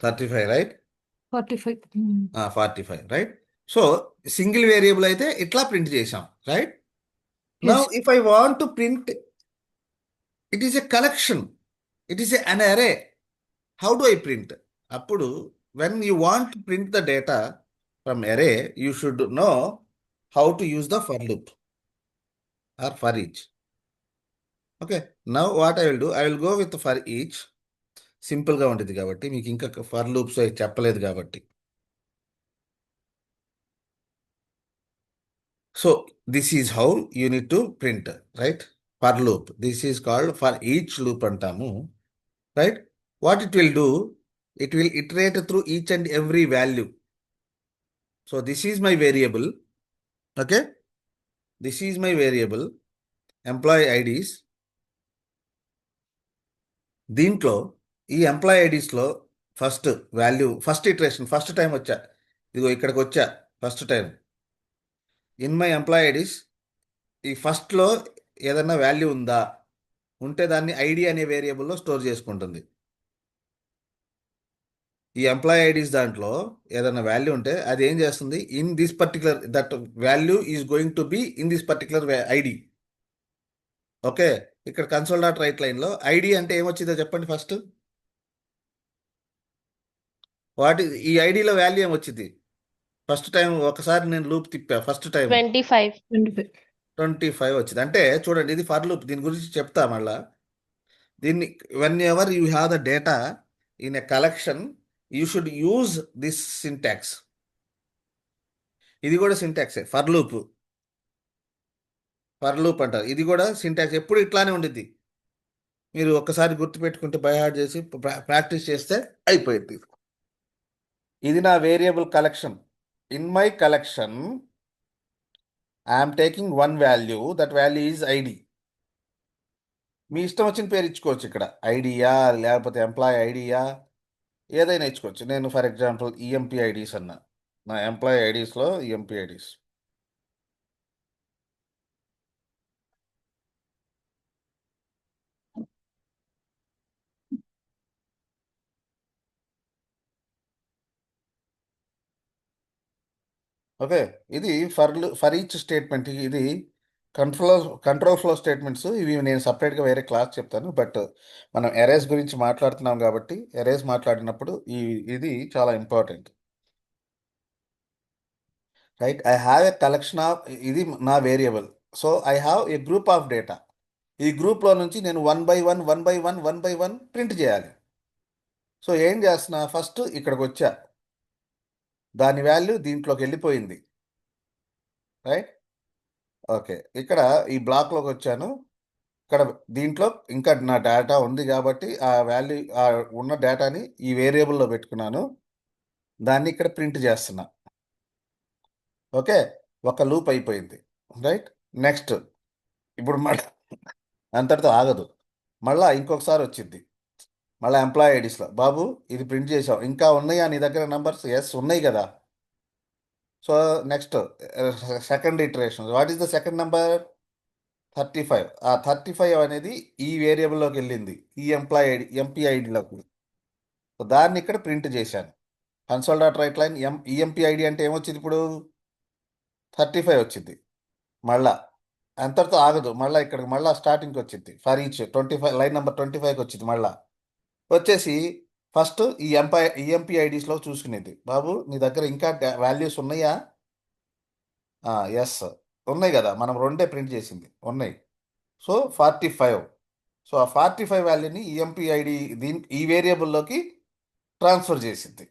35, right? 45. 45, right? So single variable అయితే ఇట్లా print చేసాం, right? Now Yes. If I want to print, it is a collection, it is an array. How do I print? అప్పుడు when you want to print the data from array, you should know how to use the for loop or for each. Okay, now what I will do, I will go with for each. సింపుల్గా ఉంటుంది కాబట్టి, మీకు ఇంకా for loops చెప్పలేదు కాబట్టి. So this is how you need to print, right? For loop, this is called for each loop అంటాము, right? What it will do, it will iterate through each and every value. So this is my variable, okay? This is my variable employee IDs. దీంట్లో ఈ employee ఐడీస్లో first value, first iteration, first time వచ్చా, ఇదిగో ఇక్కడికి వచ్చా first time. In my employee IDs ఈ ఫస్ట్లో ఏదన్నా వాల్యూ ఉందా, ఉంటే దాన్ని ఐడి అనే వేరియబుల్లో స్టోర్ చేసుకుంటుంది. ఈ ఎంప్లాయీ ఐడీస్ దాంట్లో ఏదైనా వాల్యూ ఉంటే అది ఏం చేస్తుంది, in this particular that value is going to be in this particular ID. Okay, ఇక్కడ కన్సోల్ డాట్ రైట్ లైన్లో ఐడి అంటే ఏమొచ్చిందో చెప్పండి ఫస్ట్. ఈ ఐడిలో వాల్యూ ఏమొచ్చింది ఫస్ట్ టైం? ఒకసారి నేను లూప్ తిప్పా, ఫస్ట్ టైం 25. 25. 25 వచ్చింది. అంటే చూడండి, ఇది ఫర్ లూప్, దీని గురించి చెప్తా మళ్ళా. దీన్ని when ever you have the data in a collection, you should use this syntax. ఇది కూడా సింటాక్సే, ఫర్ లూప్. ఫర్ లూప్ అంటారు, ఇది కూడా సింటాక్స్, ఎప్పుడు ఇట్లానే ఉండిద్ది. మీరు ఒక్కసారి గుర్తుపెట్టుకుంటే బై హార్ట్ చేసి ప్రాక్టీస్ చేస్తే అయిపోయింది. ఇది నా variable collection. In my collection I'm taking one value, that value is ID. మీ ఇష్టం వచ్చిన పేరు ఇచ్చుకోవచ్చు ఇక్కడ, ఐడియా లేకపోతే ఎంప్లాయీ ఐడియా, ఏదైనా ఇచ్చుకోవచ్చు. నేను ఫర్ ఎగ్జాంపుల్ ఈఎంపీ ఐడీస్ అన్నా, నా ఎంప్లాయీ ఐడీస్లో ఈఎంపీ ఐడీస్. ఓకే, ఇది ఫర్ ఈచ్ స్టేట్మెంట్. ఇది కంట్రోల్ ఫ్లో స్టేట్మెంట్స్. ఇవి నేను సపరేట్గా వేరే క్లాస్ చెప్తాను. బట్ మనం ఎరేస్ గురించి మాట్లాడుతున్నాం కాబట్టి, ఎరేస్ మాట్లాడినప్పుడు ఇది చాలా important, right? I have a collection of, ఇది నా variable. So I have a group of data. ఈ గ్రూప్లో నుంచి నేను 1 by 1 ప్రింట్ చేయాలి. సో ఏం చేస్తున్నా, ఫస్ట్ ఇక్కడికి వచ్చా, దాని వాల్యూ దీంట్లోకి వెళ్ళిపోయింది, రైట్? ఓకే, ఇక్కడ ఈ బ్లాక్లోకి వచ్చాను, ఇక్కడ దీంట్లో ఇంకా నా డేటా ఉంది కాబట్టి ఆ వాల్యూ, ఆ ఉన్న డేటాని ఈ వేరియబుల్లో పెట్టుకున్నాను, దాన్ని ఇక్కడ ప్రింట్ చేస్తున్నా. ఓకే, ఒక లూప్ అయిపోయింది, రైట్? నెక్స్ట్, ఇప్పుడు మళ్ళీ అంతటితో ఆగదు, మళ్ళీ ఇంకొకసారి వచ్చింది, మళ్ళీ ఎంప్లాయీ ఐడీస్లో, బాబు ఇది ప్రింట్ చేసావు, ఇంకా ఉన్నాయా నీ దగ్గర నంబర్స్? ఎస్ ఉన్నాయి కదా. So next second iteration, what is the second number? 35. ఆ 35 అనేది ఈ వేరియబుల్లోకి వెళ్ళింది, ఈ ఎంప్లాయీ ఐడి ఎంపీ ఐడిలోకి. సో దాన్ని ఇక్కడ ప్రింట్ చేశాను. Console dot right line EMP ID అంటే ఏమొచ్చింది ఇప్పుడు? 35 వచ్చింది. మళ్ళా అంతటితో ఆగదు, మళ్ళీ ఇక్కడికి మళ్ళీ స్టార్టింగ్కి వచ్చింది, ఫర్ ఈచ్ 25 లైన్ నెంబర్ 25కి వచ్చింది. మళ్ళా వచ్చేసి ఫస్ట్ ఈ ఈఎంపీ ఐడీస్లో చూసుకునేది, బాబు నీ దగ్గర ఇంకా వాల్యూస్ ఉన్నాయా? ఎస్ ఉన్నాయి కదా, మనం రెండే ప్రింట్ చేసింది, ఉన్నాయి. సో 45. సో ఆ 45 వాల్యూని ఈఎంపీ ఐడి ఈ వేరియబుల్లోకి ట్రాన్స్ఫర్ చేసింది.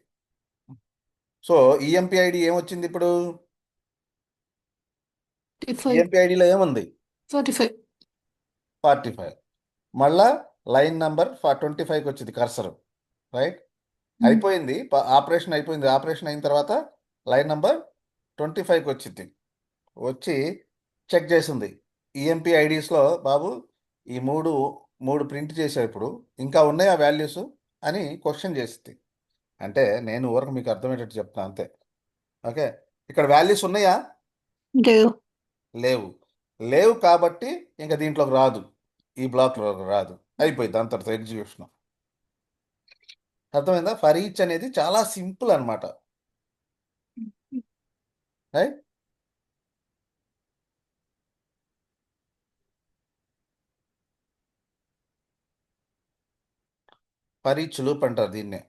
సో ఈఎంపీ ఐడి ఏమొచ్చింది ఇప్పుడు? 35. ఈఎంపీ ఐడిలో ఏముంది? 45. 45. మళ్ళా లైన్ నంబర్ 25కి వచ్చింది కర్సర్, రైట్? అయిపోయింది, ఆపరేషన్ అయిపోయింది. ఆపరేషన్ అయిన తర్వాత లైన్ నంబర్ 25కి వచ్చింది, వచ్చి చెక్ చేసింది ఈఎంపీ ఐడీస్లో, బాబు ఈ మూడు ప్రింట్ చేసావు, ఇప్పుడు ఇంకా ఉన్నాయి ఆ వాల్యూస్ అని క్వశ్చన్ చేసింది. అంటే నేను ఊరకు మీకు అర్థమయ్యేటట్టు చెప్తాను అంతే. ఓకే, ఇక్కడ వాల్యూస్ ఉన్నాయా? లేవు. లేవు. లేవు కాబట్టి ఇంకా దీంట్లోకి రాదు, ఈ బ్లాక్లో రాదు, అయిపోయింది అంతటితో ఎగ్జిక్యూషన్. అర్థమైందా? ఫర్ ఈచ్ అనేది చాలా సింపుల్ అనమాట. రైట్. ఫర్ ఈచ్ లూప్ అంటారు దీన్నే.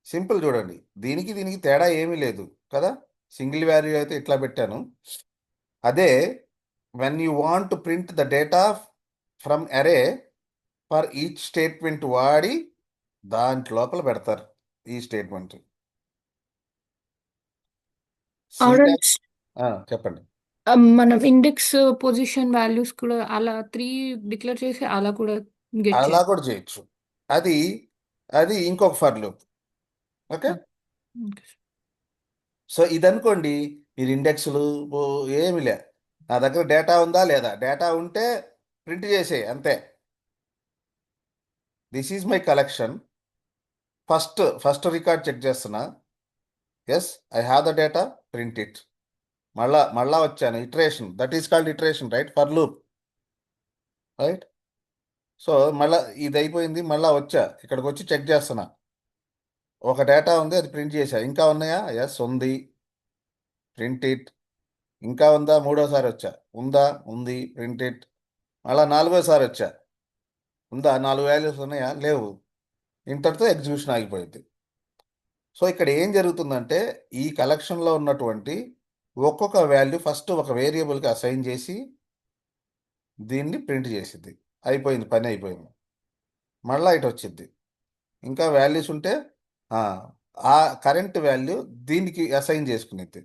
సింపుల్ చూడండి, దీనికి దీనికి తేడా ఏమీ లేదు కదా. సింగిల్ వాల్యూ అయితే ఇట్లా పెట్టాను. అదే when you want to print the data from అరే ఫర్ ఈచ్ స్టేట్మెంట్ వాడి దాంట్ లోపల పెడతారు ఈ స్టేట్మెంట్. సింటాక్స్. ఆర్డర్స్ చెప్పండి. మనం ఇండెక్స్ పొజిషన్ వాల్యూస్ కూడా అలా 3 డిక్లేర్ చేసి అలా కూడా గెట్ అలా చేయాలి. కూడా చేయొచ్చు. అది అది ఇంకొక for loop. Okay. Okay. So ఇదనుకోండి, మీరు ఇండెక్స్లు ఏమి లే, నా దగ్గర డేటా ఉందా లేదా, డేటా ఉంటే ప్రింట్ చేసే అంతే. This is my collection. First record check చేస్తున్నా. Yes, I have the data, print it. మళ్ళా వచ్చాను, iteration, that is called iteration, right, for loop. Right. So మళ్ళా ఇది అయిపోయింది, మళ్ళా వచ్చా ఇక్కడికి వచ్చి చెక్ చేస్తున్నా. ఒక డేటా ఉంది, అది ప్రింట్ చేశా. ఇంకా ఉన్నాయా? ఎస్ ఉంది, ప్రింట్ ఇట్. ఇంకా ఉందా? మూడోసారి వచ్చా. ఉందా? ఉంది, ప్రింట్ ఇట్. మళ్ళా నాలుగోసారి వచ్చా. ఉందా? 4 వాల్యూస్ ఉన్నాయా? లేవు. ఇంతటితో ఎగ్జిక్యూషన్ ఆగిపోయింది. సో ఇక్కడ ఏం జరుగుతుందంటే, ఈ కలెక్షన్లో ఉన్నటువంటి ఒక్కొక్క వాల్యూ ఫస్ట్ ఒక వేరియబుల్కి అసైన్ చేసి దీన్ని ప్రింట్ చేసిద్ది. అయిపోయింది, పని అయిపోయింది. మళ్ళా ఇటు వచ్చిద్ది. ఇంకా వాల్యూస్ ఉంటే ఆ ఆ కరెంట్ వాల్యూ దీనికి అసైన్ చేసుకునిద్ది,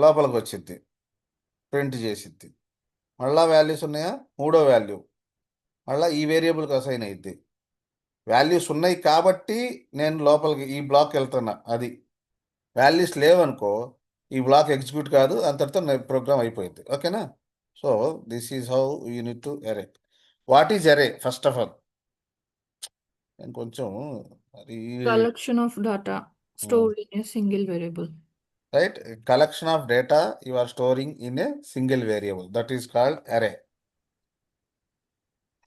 లోపలికి వచ్చిద్ది, ప్రింట్ చేసిద్ది. మళ్ళా వాల్యూస్ ఉన్నాయా? మూడో వాల్యూ మళ్ళీ ఈ వేరియబుల్కి అసైన్ అయ్యిద్ది. వాల్యూస్ ఉన్నాయి కాబట్టి నేను లోపలికి ఈ బ్లాక్ వెళ్తున్నా. అది వాల్యూస్ లేవనుకో, ఈ బ్లాక్ ఎగ్జిక్యూట్ కాదు, అంతటితో ప్రోగ్రామ్ అయిపోయింది. ఓకేనా? So this is how you need to array. What is array first of all? నేను కొంచెం మరి collection of data stored in a single variable. Right, collection of data you are storing in a single variable, that is called array.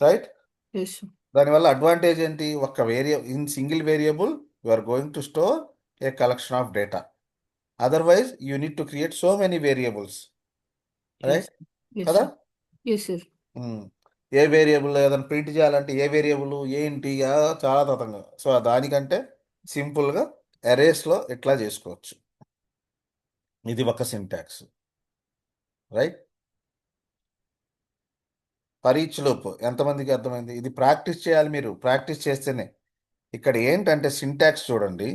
Right. Yes. దానివల్ల advantage ఏంటి? ఒక in single variable you are going to store a collection of data. Otherwise you need to create so many variables. Yes. Right yes కదా. Sir. Yes sir. Um. A variable ఏదైనా print చేయాలంటే a variable ఏంటి, చాలా తతంగా. So దానికంటే సింపుల్గా అరేస్లో ఇట్లా చేసుకోవచ్చు. ఇది ఒక syntax. Right. For each loop ఎంతమందికి అర్థమైంది? ఇది ప్రాక్టీస్ చేయాలి, మీరు ప్రాక్టీస్ చేస్తేనే. ఇక్కడ ఏంటంటే సింటాక్స్ చూడండి.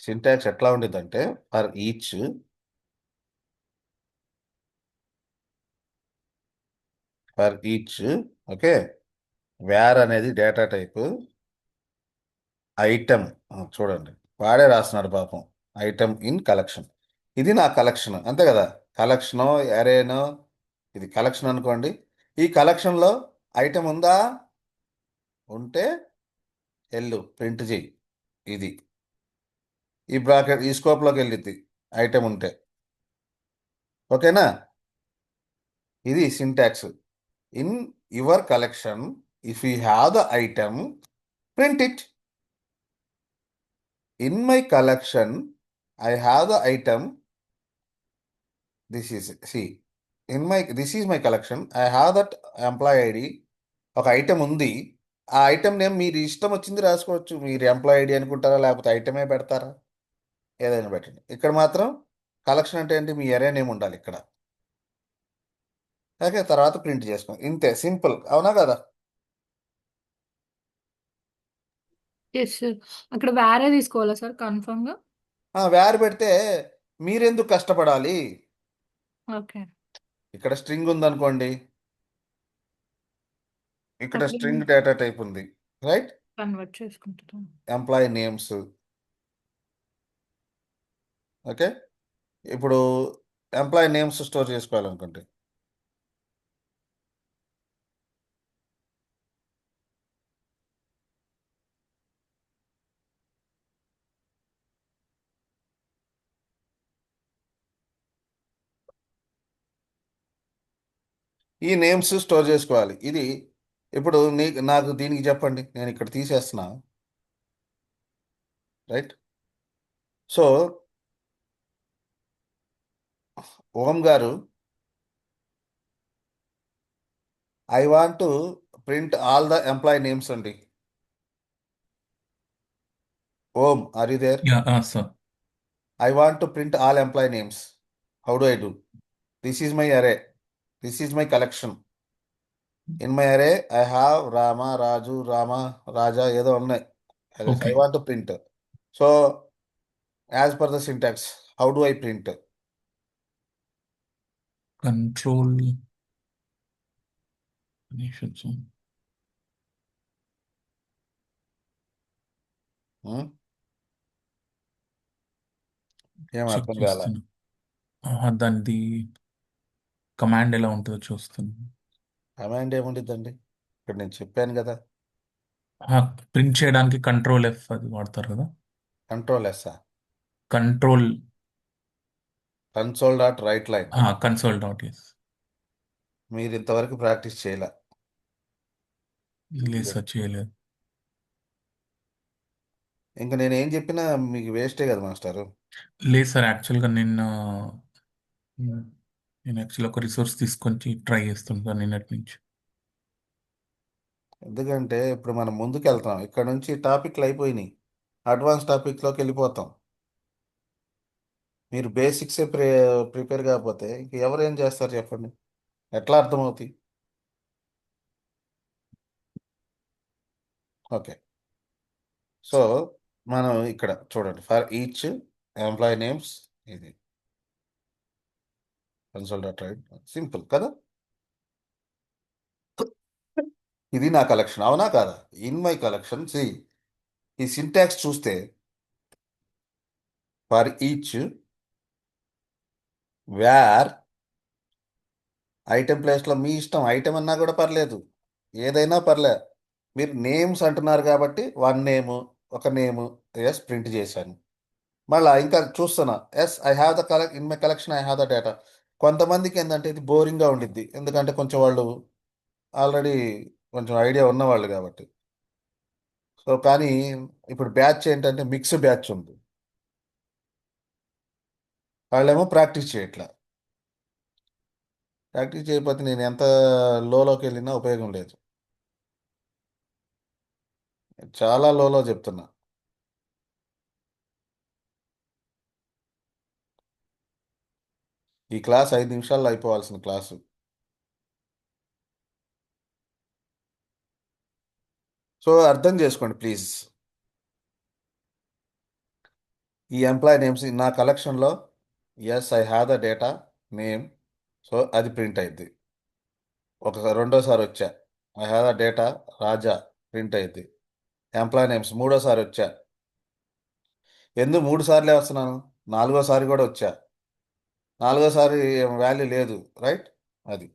సింటాక్స్ ఎట్లా ఉండేదంటే, ఫర్ ఈచ్, ఓకే, వేర్ అనేది డేటా టైపు, ఐటమ్, చూడండి వాడే రాస్తున్నాడు పాపం, ఐటమ్ ఇన్ కలెక్షన్. ఇది నా కలెక్షన్ అంతే కదా. కలెక్షనో అరేనో, ఇది కలెక్షన్ అనుకోండి. ఈ కలెక్షన్లో ఐటమ్ ఉందా? ఉంటే ఎల్లు ప్రింట్ చేయి. ఇది ఈ బ్రాకెట్ ఈ స్కోప్లోకి వెళ్ళిద్ది ఐటమ్ ఉంటే. ఓకేనా? ఇది syntax. In your collection if you have the item, print it. In my collection I have the item. This is my collection, I have that employee ID. ఒక ఐటమ్ ఉంది, ఆ ఐటమ్ నేమ్ మీరు ఇష్టం వచ్చింది రాసుకోవచ్చు. మీరు ఎంప్లాయ్ ఐడి అనుకుంటారా, లేకపోతే ఐటమే పెడతారా, ఏదైనా పెట్టండి. ఇక్కడ మాత్రం కలెక్షన్ అంటే ఏంటి, మీ ఎరే నేమ్ ఉండాలి ఇక్కడ. ఓకే, తర్వాత ప్రింట్ చేసుకోండి. ఇంతే, సింపుల్. అవునా కదా? Yes sir. అక్కడ వేరే తీసుకోవాలా సార్ కన్ఫర్మ్గా? వేరు పెడితే మీరెందుకు కష్టపడాలి? ఓకే. ఇక్కడ స్ట్రింగ్ ఉందనుకోండి, ఇక్కడ అక్కడ స్ట్రింగ్ డేటా టైప్ ఉంది. రైట్. కన్వర్ట్ చేసుకుంటాం. Employee names. ఓకే. ఇప్పుడు ఎంప్లాయీ నేమ్స్ స్టోర్ చేసుకోవాలనుకోండి, ఈ నేమ్స్ స్టోర్ చేసుకోవాలి. ఇది ఇప్పుడు నాకు దీనికి చెప్పండి, నేను ఇక్కడ తీసేస్తున్నా, రైట్? సో ఓం గారు, I want to print all the employee names అండి. Om, are you there? Yeah, sir. I want to print all employee names. How do I do? This is my array. This is my collection. In my array, I have Rama, Raju, Rama, Raja, ఏదో ఉన్నాయి. I Okay. want to print. So, as per the syntax, how do I print? Control. Definitions. Hmm? ఏం check అర్థం కాల. చేస్తున్నా. దానిది command ఎలా ఉంటుందో చూస్తున్నా. కమాండ్ ఏముండిద్దండి? ఇక్కడ నేను చెప్పాను కదా, ప్రింట్ చేయడానికి కంట్రోల్ ఎఫ్ అది వాడతారు కదా. Control yes, control console dot right line. Console dot yes. మీరు ఇంతవరకు ప్రాక్టీస్ చేయలే. లేదు సార్, చేయలేదు. ఇంకా నేను ఏం చెప్పినా మీకు వేస్టే కదా మాస్టారు. లేదు సార్, యాక్చువల్గా నేను యాక్చువల్గా ఒక రిసోర్స్ తీసుకొని ట్రై చేస్తుంటాను నిన్నటి నుంచి. ఎందుకంటే ఇప్పుడు మనం ముందుకు వెళ్తాం, ఇక్కడ నుంచి టాపిక్లు అయిపోయినాయి, అడ్వాన్స్ టాపిక్లోకి వెళ్ళిపోతాం. మీరు బేసిక్సే ప్రిపేర్ కాకపోతే ఇంక ఎవరు ఏం చేస్తారు చెప్పండి, ఎట్లా అర్థమవుతాయి? ఓకే, సో మనం ఇక్కడ చూడండి, ఫర్ ఈచ్ ఎంప్లాయీ నేమ్స్, ఇది కన్సోల్ డాట్ రైట్, సింపుల్ కదా. ఇది నా కలెక్షన్, అవునా కాదా? ఇన్ మై కలెక్షన్ సి, ఈ సింటాక్స్ చూస్తే ఫర్ ఈచ్ వేర్, ఐటెం ప్లేస్లో మీ ఇష్టం, ఐటెం అన్నా కూడా పర్లేదు, ఏదైనా పర్లే. మీరు నేమ్స్ అంటున్నారు కాబట్టి వన్ నేము, ఒక నేము, ఎస్ ప్రింట్ చేశాను. మళ్ళీ ఇంకా చూస్తున్నా, yes I have the in my collection I have the data. కొంతమందికి ఏంటంటే ఇది బోరింగ్గా ఉండిద్ది, ఎందుకంటే కొంచెం వాళ్ళు ఆల్రెడీ కొంచెం ఐడియా ఉన్నవాళ్ళు కాబట్టి. సో కానీ ఇప్పుడు బ్యాచ్ ఏంటంటే మిక్స్ బ్యాచ్ ఉంది, వాళ్ళేమో ప్రాక్టీస్ చేయట్లా. ప్రాక్టీస్ చేయకపోతే నేను ఎంత లోకి వెళ్ళినా ఉపయోగం లేదు, చాలా లోలో చెప్తున్నా. ఈ క్లాస్ 5 నిమిషాల్లో అయిపోవాల్సిన క్లాసు. సో అర్థం చేసుకోండి ప్లీజ్. ఈ ఎంప్లాయీ నేమ్స్ నా కలెక్షన్లో, yes I have the data name, so అది ప్రింట్ అయింది. రెండోసారి వచ్చా, I have the data Raja, print అయింది. ఎంప్లాయీ నేమ్స్ మూడోసారి వచ్చా, ఎందుకు 3 సార్లే వస్తున్నాను, నాలుగోసారి కూడా వచ్చా, నాలుగోసారి వాల్యూ లేదు, రైట్? అది.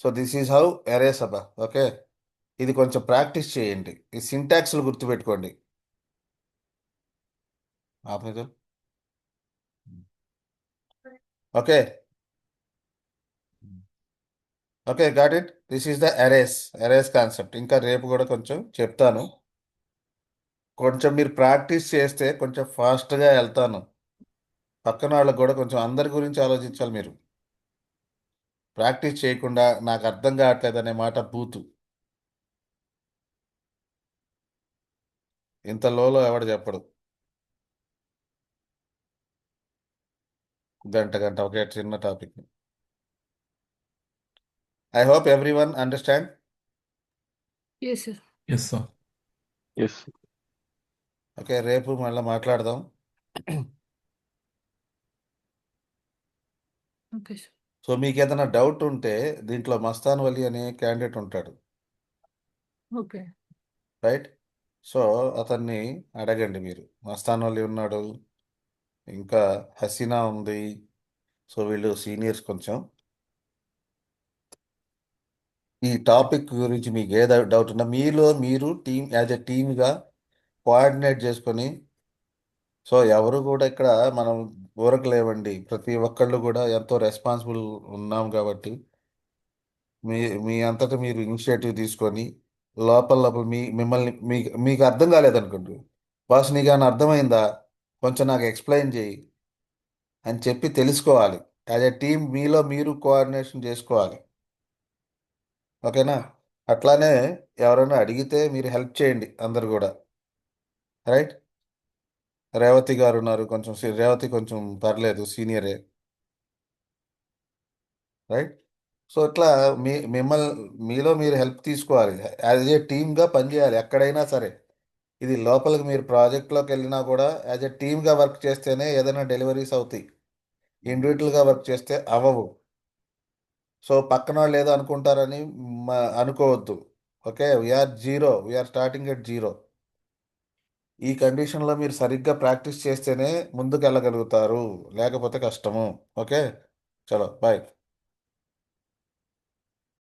So this is how arrays అబ్బా. ఓకే, ఇది కొంచెం ప్రాక్టీస్ చేయండి, ఈ సింటాక్స్లు గుర్తుపెట్టుకోండి. ఆపేదో. Okay, okay, got it. This is the arrays concept. ఇంకా రేపు కూడా కొంచెం చెప్తాను. కొంచెం మీరు ప్రాక్టీస్ చేస్తే కొంచెం ఫాస్ట్గా వెళ్తాను. పక్కన వాళ్ళకి కూడా కొంచెం అందరి గురించి ఆలోచించాలి మీరు. ప్రాక్టీస్ చేయకుండా నాకు అర్థం కావట్లేదు అనే మాట బూతు. ఇంత లోలో ఎవడు చెప్పడు. గంట గంట ఒకే చిన్న topic. I hope every one understand. Yes sir. Yes sir. Yes. Okay, రేపు మళ్ళీ మాట్లాడదాం. Okay sir. సో మీకు ఏదైనా డౌట్ ఉంటే దీంట్లో మస్తాన్ వలి అనే క్యాండిడేట్ ఉంటాడు, ఓకే. రైట్? సో అతన్ని అడగండి మీరు. మస్తాన్ వలి ఉన్నాడు, ఇంకా హసీనా ఉంది. సో వీళ్ళు సీనియర్స్. కొంచెం ఈ టాపిక్ గురించి మీకు ఏ డౌట్ ఉన్నా మీలో మీరు టీమ్, యాజ్ ఎ టీమ్గా కోఆర్డినేట్ చేసుకొని, సో ఎవరు కూడా ఇక్కడ మనం ఊరకలేవండి, ప్రతి ఒక్కళ్ళు కూడా ఎంతో రెస్పాన్సిబుల్ ఉన్నాం కాబట్టి మీ మీ అంతటా మీరు ఇనిషియేటివ్ తీసుకొని లోపల లోపల మిమ్మల్ని మీకు అర్థం కాలేదనుకోండి, బాస్ నీకు ఏమైనా అర్థమైందా, కొంచెం నాకు ఎక్స్ప్లెయిన్ చేయి అని చెప్పి తెలుసుకోవాలి. యాజ్ ఎ టీమ్ మీలో మీరు కోఆర్డినేషన్ చేసుకోవాలి. ఓకేనా? అట్లానే ఎవరైనా అడిగితే మీరు హెల్ప్ చేయండి అందరు కూడా. రైట్? రేవతి గారు ఉన్నారు, కొంచెం రేవతి కొంచెం పర్లేదు, సీనియరే. రైట్? సో ఇట్లా మిమ్మల్ని మీలో మీరు హెల్ప్ తీసుకోవాలి, యాజ్ ఏ టీమ్గా పనిచేయాలి ఎక్కడైనా సరే. ఇది లోపలికి మీరు ప్రాజెక్ట్లోకి వెళ్ళినా కూడా యాజ్ ఏ టీమ్గా వర్క్ చేస్తేనే ఏదైనా డెలివరీస్ అవుతాయి. ఇండివిజువల్గా వర్క్ చేస్తే అవ్వవు. సో పక్కన వాళ్ళు ఏదో అనుకుంటారని అనుకోవద్దు. Okay, we're zero, we're starting at zero. ఈ కండిషన్లో మీరు సరిగ్గా ప్రాక్టీస్ చేస్తేనే ముందుకు వెళ్ళగలుగుతారు, లేకపోతే కష్టము. ఓకే, చలో బాయ్.